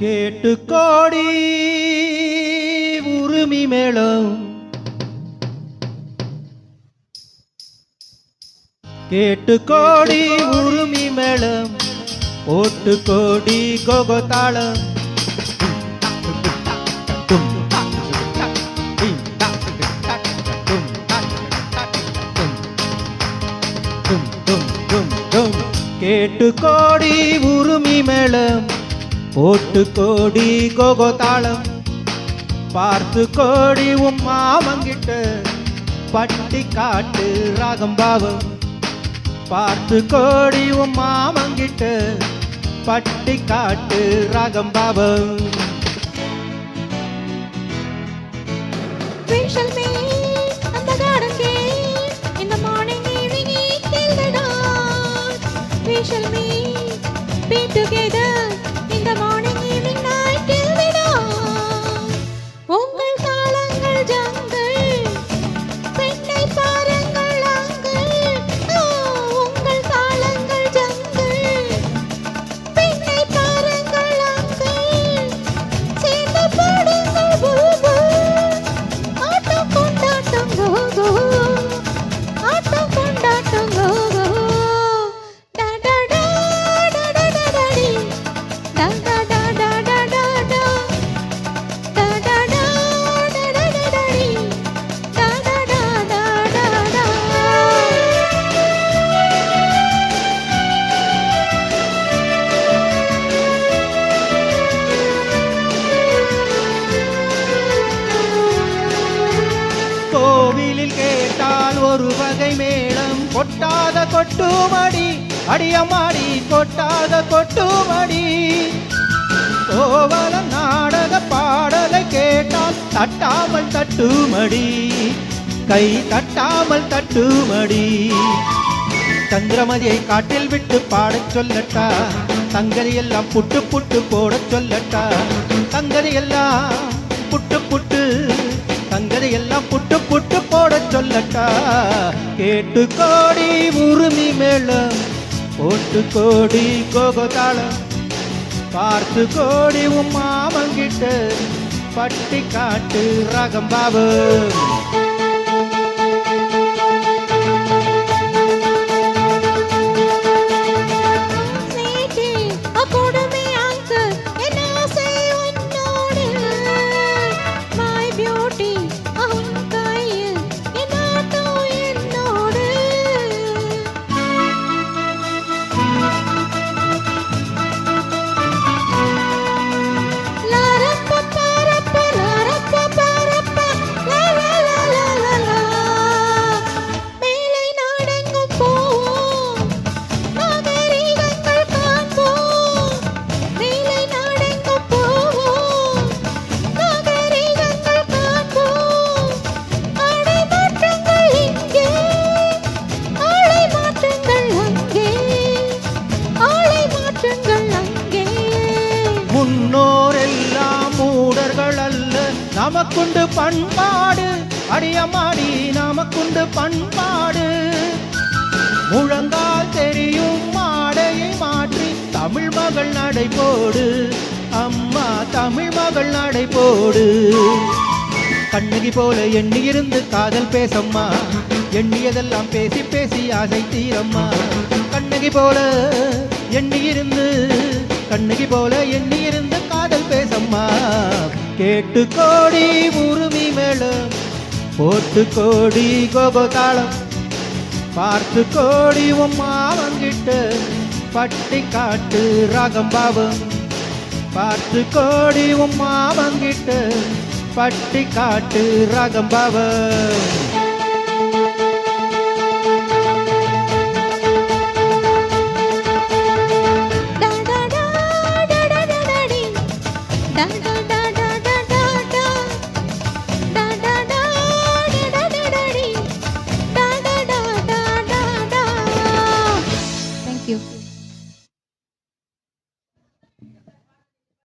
கேட்டு கோடி உரிமை மேளம் கேட்டு கோடி உரிமை மேளம் போட்டு கோடி கோகோதாளம் கேட்டு கோடி உரிமை மேளம் போட்டு கோடி கோகோதாளம் பார்த்து கோடி மாமங்கிட்ட பட்டி காட்டு ராகம் பாவம் பார்த்து கோடி மாமங்கிட்ட பட்டி காட்டு ராகம் பாவம் We shall meet, be together in the morning, evening, night till we dawn. உங்கள் தாளங்கள் ஜங்கள் பெண்ணை பாருங்கள் அங்கள் உங்கள் தாளங்கள் ஜங்கள் பெண்ணை பாருங்கள் அங்கள் சேர்ந்து பாடுங்கள் பூபு ஆட்டம் கொண்டாட்டம் கோகோ ஆட்டம் கொண்டாட்டம் கோகோ கோவிலில் கேட்டால் ஒரு வகை மேளம் கொட்டாத கொட்டுமடி அடியமாடி கொட்டாத கொட்டுமடி கோவல நாடக பாடலை கேட்டால் தட்டாமல் தட்டுமடி கை தட்டாமல் தட்டுமடி சந்திரமதியை காட்டில் விட்டு பாடச் சொல்லட்டா தங்கதி எல்லாம் புட்டு புட்டு போடச் சொல்லட்டா தங்கதி எல்லாம் புட்டு புட்டு தங்கதி எல்லாம் புட்டு புட்டு போட சொல்லட்டா கேட்டு கோடி உரிமை மேளம் போட்டு கோடி கோகோதாளம் பார்த்து கோடி மாமங்கிட்ட பட்டி காட்டு ராகம் பாவம் முன்னோரெல்லாம் மூடர்கள் அல்ல நமக்குண்டு பண்பாடு அடியமாடி நமக்குண்டு பண்பாடு முழங்கால் தெரியும் மாடையை மாற்றி தமிழ் மகள் நடை போடு அம்மா தமிழ் மகள் நடை போடு கண்ணகி போல எண்ணி இருந்து காதல் பேசம்மா எண்ணியதெல்லாம் பேசி பேசி ஆசை தீரம்மா கண்ணகி போல எண்ணி இருந்து கண்ணகி போல எண்ணி இருந்து காதல் பேசம்மா கேட்டு கோடி உரிமை மேளம் போட்டு கோடி கோகோதாளம் பார்த்து கோடி மாமங்கிட்ட பட்டி காட்டு ராகம் பாவம் பார்த்து கோடி மாமங்கிட்ட பட்டி காட்டு ராகம் பாவம்